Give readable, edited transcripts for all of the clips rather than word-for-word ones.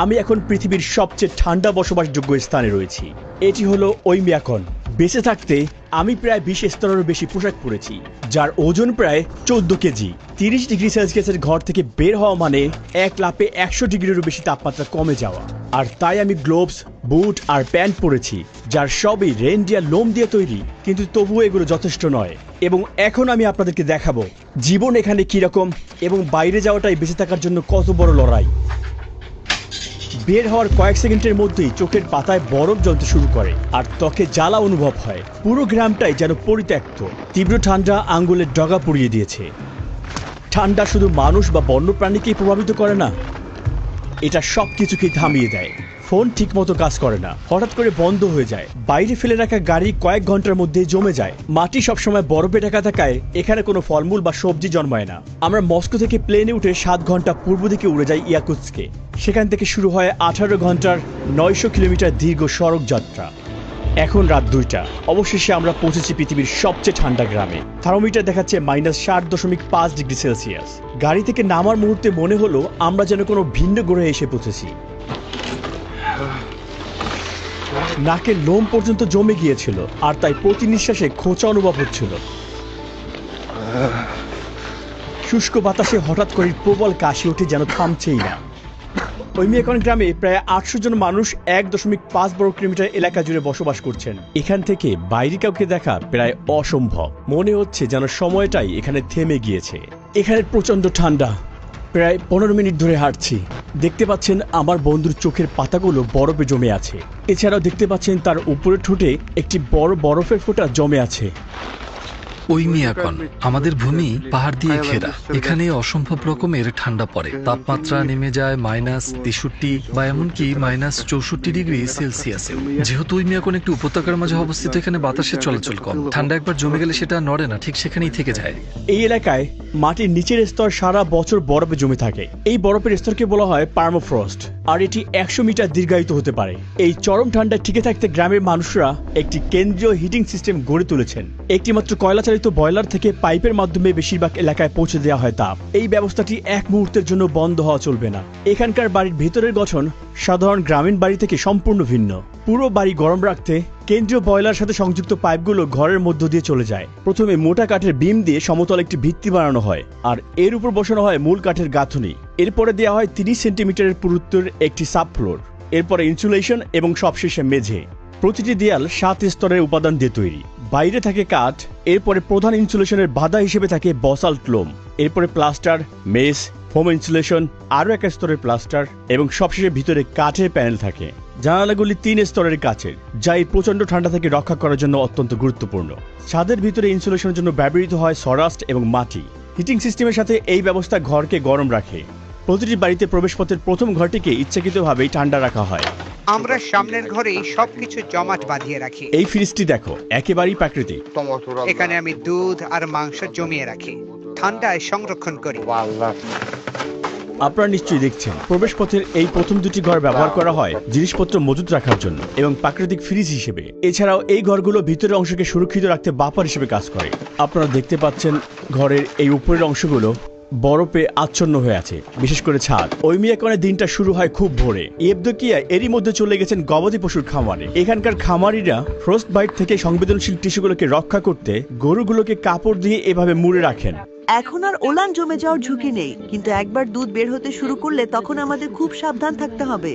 আমি এখন পৃথিবীর সবচেয়ে ঠান্ডা বসবাসযোগ্য স্থানে রয়েছি। এটি হলো ওইমিয়াকন। বেঁচে থাকতে আমি প্রায় 20 স্তরেরও বেশি পোশাক পরেছি, যার ওজন প্রায় 14 কেজি। 30 ডিগ্রি সেলসিয়াসের ঘর থেকে বের হওয়া মানে এক লাফে 100 ডিগ্রিরও বেশি তাপমাত্রা কমে যাওয়া। আর তাই আমি গ্লোভস, বুট আর প্যান্ট পরেছি, যার সবই রেনডিয়ার লোম দিয়ে তৈরি, কিন্তু তবুও এগুলো যথেষ্ট নয়। এবং এখন আমি আপনাদেরকে দেখাবো জীবন এখানে কিরকম এবং বাইরে যাওয়াটাই বেঁচে থাকার জন্য কত বড় লড়াই। বের হওয়ার কয়েক সেকেন্ডের মধ্যেই চোখের পাতায় বরফ জ্বলতে শুরু করে আর ত্বকে জ্বালা অনুভব হয়। পুরো গ্রামটাই যেন পরিত্যক্ত। তীব্র ঠান্ডা আঙ্গুলের ডগা পুড়িয়ে দিয়েছে। ঠান্ডা শুধু মানুষ বা বন্যপ্রাণীকেই প্রভাবিত করে না, এটা সব কিছুকেই থামিয়ে দেয়। ফোন ঠিকমতো কাজ করে না, হঠাৎ করে বন্ধ হয়ে যায়। বাইরে ফেলে রাখা গাড়ি কয়েক ঘন্টার মধ্যে জমে যায়। মাটি সবসময় বরফে ঢাকা থাকায় এখানে কোনো ফলমূল বা সবজি জন্মায় না। আমরা মস্কো থেকে প্লেনে উঠে 7 ঘন্টা পূর্ব দিকে উড়ে যাই ইয়াকুৎস্কে। সেখান থেকে শুরু হয় 18 ঘন্টার 900 কিলোমিটার দীর্ঘ সড়ক যাত্রা। এখন রাত 2টা। অবশেষে আমরা পৌঁছেছি পৃথিবীর সবচেয়ে ঠান্ডা গ্রামে। থার্মোমিটার দেখাচ্ছে -7.5 ডিগ্রি সেলসিয়াস। গাড়ি থেকে নামার মুহূর্তে মনে হলো আমরা যেন কোনো ভিন্ন গ্রহে এসে পৌঁছেছি। নাকের লোম পর্যন্ত জমে গিয়েছিল আর তাই প্রতি নিঃশ্বাসে খোঁচা অনুভব হচ্ছিল। শুষ্ক বাতাসে হঠাৎ করে প্রবল কাশি ওঠে, যেন থামছেই না। ওইমিয়াকন গ্রামে প্রায় 800 জন মানুষ 1.5 বর্গ কিলোমিটার এলাকা জুড়ে বসবাস করছেন। এখান থেকে বাইরে কাউকে দেখা প্রায় অসম্ভব। মনে হচ্ছে যেন সময়টাই এখানে থেমে গিয়েছে। এখানে প্রচন্ড ঠান্ডা। প্রায় 15 মিনিট ধরে হাঁটছি। দেখতে পাচ্ছেন আমার বন্ধুর চোখের পাতাগুলো বরফে জমে আছে। এছাড়াও দেখতে পাচ্ছেন তার উপরের ঠোঁটে একটি বড় বরফের ফোঁটা জমে আছে। ওইমিয়াকন আমাদের ভূমি পাহাড় দিয়ে ঘেরা। এখানে অসম্ভব রকমের ঠান্ডা পড়ে। তাপমাত্রা নেমে যায় -63 বা এমনকি -64 ডিগ্রি সেলসিয়াসে। যেহেতু ওইমিয়াকন একটি উপত্যকার মাঝে অবস্থিত, এখানে বাতাসের চলাচল কম। ঠান্ডা একবার জমে গেলে সেটা নড়ে না, ঠিক সেখানেই থেকে যায়। এই এলাকায় মাটির নিচের স্তর সারা বছর বরফে জমে থাকে। এই বরফের স্তরকে বলা হয় পার্মাফ্রস্ট, আর এটি 100 মিটার দীর্ঘায়িত হতে পারে। এই চরম ঠান্ডায় টিকে থাকতে গ্রামের মানুষরা একটি কেন্দ্রীয় হিটিং সিস্টেম গড়ে তুলেছেন। একটি মাত্র কয়লা চালিত বয়লার থেকে পাইপের মাধ্যমে বেশিরভাগ এলাকায় পৌঁছে দেওয়া হয় তাপ। এই ব্যবস্থাটি এক মুহূর্তের জন্য বন্ধ হওয়া চলবে না। এখানকার বাড়ির ভেতরের গঠন সাধারণ গ্রামীণ বাড়ি থেকে সম্পূর্ণ ভিন্ন। পুরো বাড়ি গরম রাখতে কেন্দ্রীয় বয়লার সাথে সংযুক্ত পাইপগুলো ঘরের মধ্য দিয়ে চলে যায়। প্রথমে মোটা কাঠের বিম দিয়ে সমতল একটি ভিত্তি বানানো হয়, আর এর উপর বসানো হয় মূল কাঠের গাঁথুনি। এরপরে দেওয়া হয় 30 সেন্টিমিটারের পুরুত্বের একটি সাব ফ্লোর। এরপরে ইনসুলেশন এবং সবশেষে মেঝে। প্রতিটি দেয়াল 7 স্তরের উপাদান দিয়ে তৈরি। বাইরে থাকে কাঠ, এরপরে প্রধান ইনসুলেশনের বাধা হিসেবে থাকে বসাল্ট লোম, এরপরে প্লাস্টার, মেস, হোম ইনসুলেশন, আরও এক স্তরের প্লাস্টার এবং সবশেষে ভিতরে কাঠের প্যানেল থাকে। জানালাগুলি 3 স্তরের কাচের, যা এই প্রচণ্ড ঠান্ডা থেকে রক্ষা করার জন্য অত্যন্ত গুরুত্বপূর্ণ। ছাদের ভিতরে ইনসুলেশনের জন্য ব্যবহৃত হয় সরাস্ট এবং মাটি। হিটিং সিস্টেমের সাথে এই ব্যবস্থা ঘরকে গরম রাখে। প্রতিটি বাড়িতে প্রবেশপথের প্রথম ঘরটিকে ইচ্ছাকৃতভাবেই ঠান্ডা রাখা হয়। আমরা সামনের ঘরেই সবকিছু জমাট বাঁধিয়ে রাখি। এই ফ্রিজটি দেখো, একেবারেই প্রাকৃতিক। এখানে আমি দুধ আর মাংস জমিয়ে রাখি, ঠান্ডায় সংরক্ষণ করি। আপনারা নিশ্চয়ই দেখছেন, প্রবেশপথের এই প্রথম দুটি ঘর ব্যবহার করা হয় জিনিসপত্র মজুত রাখার জন্য এবং প্রাকৃতিক ফ্রিজ হিসেবে। এছাড়াও এই ঘরগুলো ভিতরের অংশকে সুরক্ষিত রাখতে বাফার হিসেবে কাজ করে। আপনারা দেখতে পাচ্ছেন ঘরের এই উপরের অংশগুলো বরফে আচ্ছন্ন হয়ে আছে, বিশেষ করে ছাদ। ওইমিয়াকনের দিনটা শুরু হয় খুব ভোরে। ইয়েভদোকিয়া এরই মধ্যে চলে গেছেন গবাদি পশুর খামারে। এখানকার খামারিরা ফ্রস্ট বাইট থেকে সংবেদনশীল টিস্যুগুলোকে রক্ষা করতে গরুগুলোকে কাপড় দিয়ে এভাবে মুড়ে রাখেন। এখন আর ওলান জমে যাওয়ার ঝুঁকি নেই, কিন্তু একবার দুধ বের হতে শুরু করলে তখন আমাদের খুব সাবধান থাকতে হবে।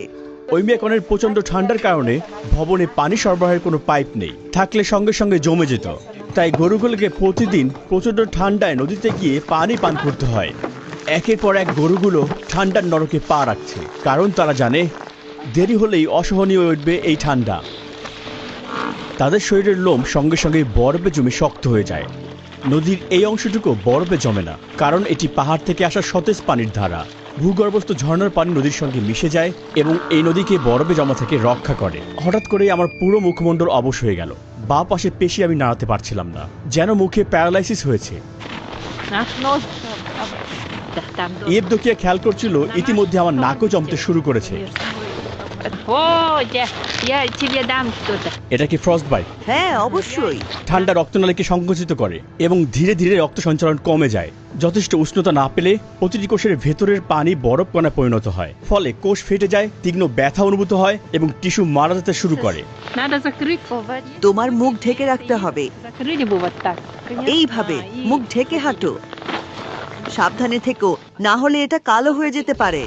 ওইমিয়াকনের প্রচন্ড ঠান্ডার কারণে ভবনে পানি সরবরাহের কোনো পাইপ নেই, থাকলে সঙ্গে সঙ্গে জমে যেত। তাই গরুগুলোকে প্রতিদিন প্রচন্ড ঠান্ডায় নদীতে গিয়ে পানি পান করতে হয়। একের পর এক গরুগুলো ঠান্ডার নরকে পা রাখছে, কারণ তারা জানে দেরি হলেই অসহনীয় উঠবে এই ঠান্ডা। তাদের শরীরের লোম সঙ্গে সঙ্গে বরফে জমে শক্ত হয়ে যায়। নদীর এই অংশটুকু বরফে জমে না, কারণ এটি পাহাড় থেকে আসা সতেজ পানির ধারা। ভূগর্ভস্থ ঝর্ণার পানি নদীর সঙ্গে মিশে যায় এবং এই নদীকে বরফে জমা থেকে রক্ষা করে। হঠাৎ করেই আমার পুরো মুখমণ্ডল অবশ হয়ে গেল। বাঁ পাশে পেশি আমি নাড়াতে পারছিলাম না, যেন মুখে প্যারালাইসিস হয়েছে। ইয়েভদোকিয়া খেয়াল করছিল ইতিমধ্যে আমার নাকও জমতে শুরু করেছে। Ходя, я тебе дам что-то. এটা কি ফ্রস্ট বাইট? হ্যাঁ অবশ্যই। ঠান্ডা রক্তনালীকে সংকুচিত করে এবং ধীরে ধীরে রক্ত সঞ্চালন কমে যায়। যথেষ্ট উষ্ণতা না পেলে প্রতিটি কোষের ভেতরের পানি বরফ কণায় পরিণত হয়, ফলে কোষ ফেটে যায়, তীক্ষ্ণ ব্যথা অনুভূত হয় এবং টিস্যু মারা যেতে শুরু করে। Надо закрыть. তোমার মুখ ঢেকে রাখতে হবে। Закрыли бы вот так. এইভাবে মুখ ঢেকে হাঁটো। সাবধানে থেকো, না হলে এটা কালো হয়ে যেতে পারে।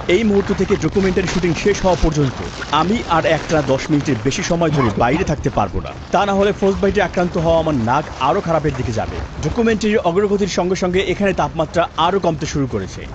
এই মুহূর্ত থেকে ডকুমেন্টারি শুটিং শেষ হওয়া পর্যন্ত আমি আর একটা 10 মিনিটের বেশি সময় ধরে বাইরে থাকতে পারবো না। তা না হলে ফ্রস্ট বাইটে আক্রান্ত হওয়া আমার নাক আরো খারাপের দিকে যাবে। ডকুমেন্টারির অগ্রগতির সঙ্গে সঙ্গে এখানে তাপমাত্রা আরো কমতে শুরু করেছে।